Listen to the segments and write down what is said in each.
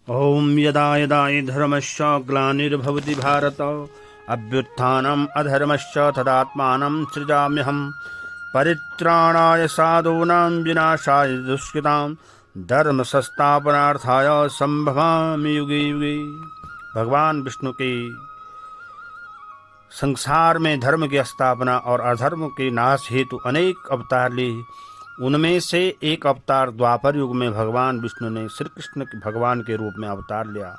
ओम यदा यदा हि धर्मस्य ग्लानिर्भवति भारत अभ्युत्थानम् अधर्मस्य तदात्मानं सृजाम्यहम् परित्राणाय साधूनां विनाशाय दुष्कृतां धर्म संस्थापनार्थाय संभवामि युगे युगे। भगवान विष्णु के संसार में धर्म की स्थापना और अधर्म के नाश हेतु अनेक अवतार लिए। उनमें से एक अवतार द्वापर युग में भगवान विष्णु ने श्री कृष्ण भगवान के रूप में अवतार लिया,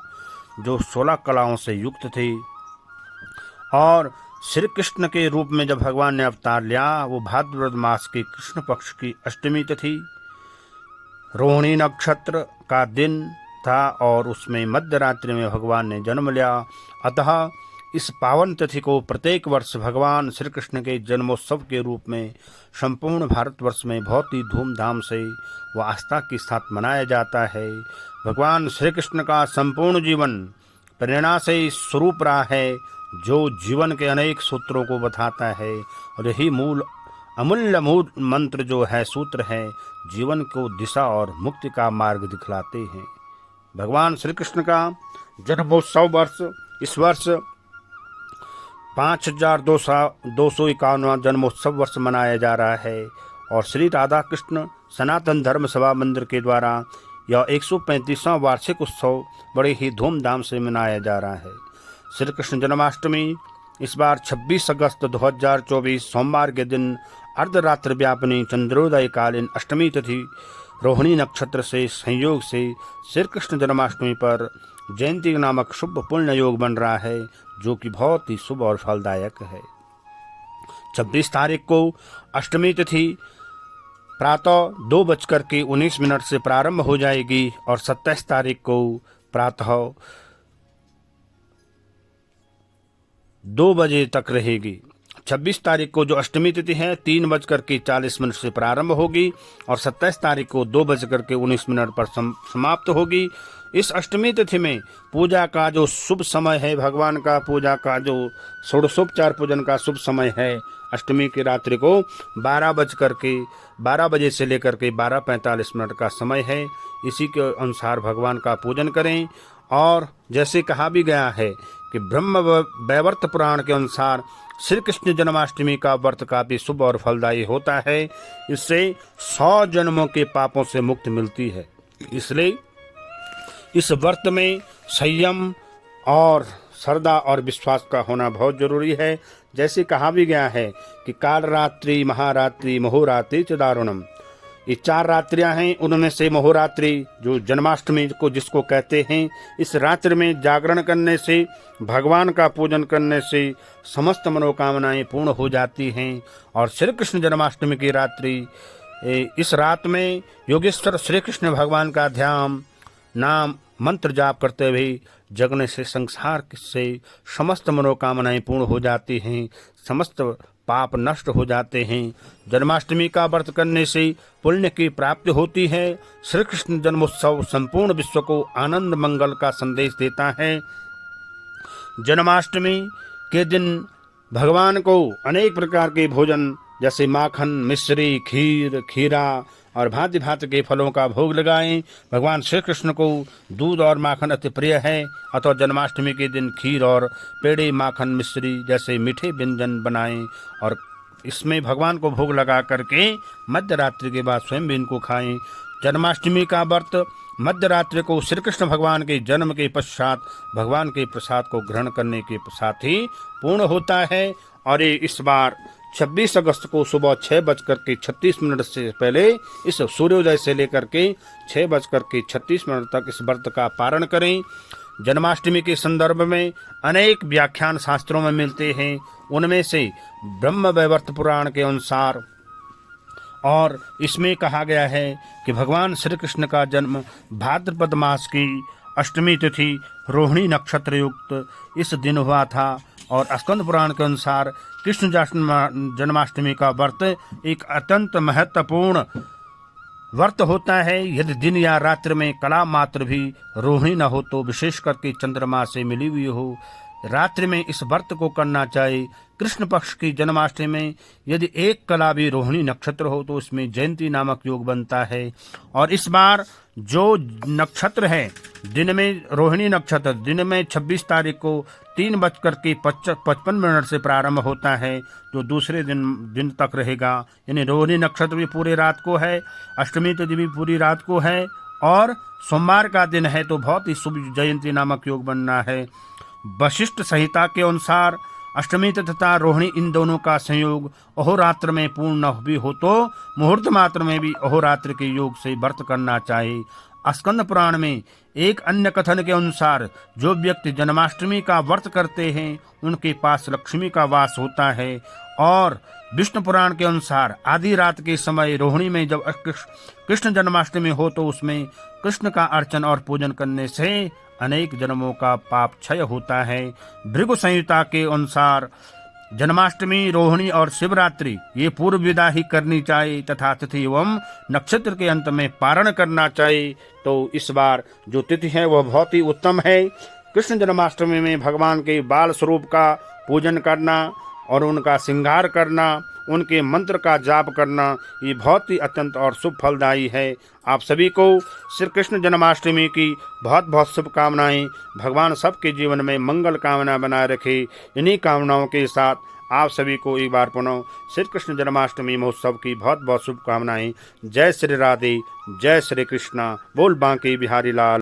जो 16 कलाओं से युक्त थे। और श्री कृष्ण के रूप में जब भगवान ने अवतार लिया, वो भाद्रपद मास के कृष्ण पक्ष की अष्टमी तिथि रोहिणी नक्षत्र का दिन था और उसमें मध्य रात्रि में भगवान ने जन्म लिया। अतः इस पावन तिथि को प्रत्येक वर्ष भगवान श्री कृष्ण के जन्मोत्सव के रूप में संपूर्ण भारतवर्ष में बहुत ही धूमधाम से व आस्था के साथ मनाया जाता है। भगवान श्री कृष्ण का संपूर्ण जीवन प्रेरणा से स्वरूप रहा है, जो जीवन के अनेक सूत्रों को बताता है। और यही मूल अमूल्य मूल मंत्र जो है, सूत्र है, जीवन को दिशा और मुक्ति का मार्ग दिखलाते हैं। भगवान श्री कृष्ण का जन्मोत्सव वर्ष इस वर्ष 5251वां जन्मोत्सव वर्ष मनाया जा रहा है। और श्री राधा कृष्ण सनातन धर्म सभा मंदिर के द्वारा यह 135वां वार्षिक उत्सव बड़े ही धूमधाम से मनाया जा रहा है। श्री कृष्ण जन्माष्टमी इस बार 26 अगस्त 2024 सोमवार के दिन अर्धरात्र व्यापिनी चंद्रोदय कालीन अष्टमी तिथि रोहिणी नक्षत्र से संयोग से श्री कृष्ण जन्माष्टमी पर जयंती नामक शुभ पुण्य योग बन रहा है, जो कि बहुत ही शुभ और फलदायक है। 26 तारीख को अष्टमी तिथि प्रातः 2:19 से प्रारंभ हो जाएगी और 27 तारीख को प्रातः 2 बजे तक रहेगी। 26 तारीख को जो अष्टमी तिथि है 3:40 से प्रारंभ होगी और 27 तारीख को 2:19 पर समाप्त होगी। इस अष्टमी तिथि में पूजा का जो शुभ समय है, भगवान का पूजा का जो षोडशोपचार पूजन का शुभ समय है, अष्टमी की रात्रि को 12 बजे से लेकर के 12:45 का समय है। इसी के अनुसार भगवान का पूजन करें। और जैसे कहा भी गया है कि ब्रह्म वैवर्त पुराण के अनुसार श्री कृष्ण जन्माष्टमी का व्रत काफी शुभ और फलदायी होता है। इससे 100 जन्मों के पापों से मुक्ति मिलती है। इसलिए इस व्रत में संयम और श्रद्धा और विश्वास का होना बहुत जरूरी है। जैसे कहा भी गया है कि काल रात्रि महारात्रि महोरात्रि च दारुणम, ये 4 रात्रियां हैं। उनमें से महोरात्रि जो जन्माष्टमी को जिसको कहते हैं, इस रात्रि में जागरण करने से, भगवान का पूजन करने से समस्त मनोकामनाएं पूर्ण हो जाती हैं। और श्री कृष्ण जन्माष्टमी की रात्रि इस रात में योगेश्वर श्री कृष्ण भगवान का ध्यान नाम मंत्र जाप करते हुए जगने से संसार से समस्त मनोकामनाएं पूर्ण हो जाती हैं, समस्त पाप नष्ट हो जाते हैं। जन्माष्टमी का व्रत करने से पुण्य की प्राप्ति होती है। श्री कृष्ण जन्मोत्सव संपूर्ण विश्व को आनंद मंगल का संदेश देता है। जन्माष्टमी के दिन भगवान को अनेक प्रकार के भोजन जैसे माखन, मिश्री, खीर, खीरा और भांति भांति के फलों का भोग लगाएं। भगवान श्री कृष्ण को दूध और माखन अति प्रिय है, अतः जन्माष्टमी के दिन खीर और पेड़े, माखन, मिश्री जैसे मीठे व्यंजन बनाएं और इसमें भगवान को भोग लगा करके मध्य रात्रि के बाद स्वयं भी इनको खाएं। जन्माष्टमी का व्रत मध्य रात्रि को श्री कृष्ण भगवान के जन्म के पश्चात भगवान के प्रसाद को ग्रहण करने के साथ ही पूर्ण होता है। और ये इस बार 26 अगस्त को सुबह 6:36 से पहले इस सूर्योदय से लेकर के 6:36 तक इस व्रत का पारण करें। जन्माष्टमी के संदर्भ में अनेक व्याख्यान शास्त्रों में मिलते हैं। उनमें से ब्रह्म वैवर्त पुराण के अनुसार और इसमें कहा गया है कि भगवान श्री कृष्ण का जन्म भाद्रपद मास की अष्टमी तिथि रोहिणी नक्षत्र युक्त इस दिन हुआ था। और स्कंद पुराण के अनुसार कृष्ण जन्माष्टमी का व्रत एक अत्यंत महत्वपूर्ण व्रत होता है। यदि दिन या रात्रि में कला मात्र भी रोहिणी न हो तो विशेष करके चंद्रमा से मिली हुई हो, रात्रि में इस व्रत को करना चाहिए। कृष्ण पक्ष की जन्माष्टमी में यदि एक कला भी रोहिणी नक्षत्र हो तो उसमें जयंती नामक योग बनता है। और इस बार जो नक्षत्र है दिन में, रोहिणी नक्षत्र दिन में 26 तारीख को 3:55 से प्रारंभ होता है, जो दूसरे दिन तक रहेगा। यानी रोहिणी नक्षत्र भी पूरे रात को है, अष्टमी तिथि भी पूरी रात को है, और सोमवार का दिन है तो बहुत ही शुभ जयंती नामक योग बनना है। वशिष्ठ संहिता के अनुसार अष्टमी तथा रोहिणी इन दोनों का संयोग अहोरात्र में पूर्ण भी हो तो मुहूर्त मात्र में भी अहोरात्र के योग से व्रत करना चाहिए। स्कंद पुराण में एक अन्य कथन के अनुसार जो व्यक्ति जन्माष्टमी का व्रत करते हैं उनके पास लक्ष्मी का वास होता है। और विष्णु पुराण के अनुसार आधी रात के समय रोहिणी में जब कृष्ण जन्माष्टमी हो तो उसमें कृष्ण का अर्चन और पूजन करने से अनेक जन्मों का पाप क्षय होता है। भृगु संहिता के अनुसार जन्माष्टमी, रोहिणी और शिवरात्रि ये पूर्व विदा ही करनी चाहिए तथा तिथि एवं नक्षत्र के अंत में पारण करना चाहिए। तो इस बार जो तिथि है वह बहुत ही उत्तम है। कृष्ण जन्माष्टमी में भगवान के बाल स्वरूप का पूजन करना और उनका श्रृंगार करना, उनके मंत्र का जाप करना, ये बहुत ही अत्यंत और शुभ फलदायी है। आप सभी को श्री कृष्ण जन्माष्टमी की बहुत बहुत शुभकामनाएं। भगवान सबके जीवन में मंगल कामना बनाए रखे। इन्हीं कामनाओं के साथ आप सभी को एक बार पुनः श्री कृष्ण जन्माष्टमी महोत्सव की बहुत बहुत शुभकामनाएं। जय श्री राधे, जय श्री कृष्णा। बोल बांके बिहारी लाल।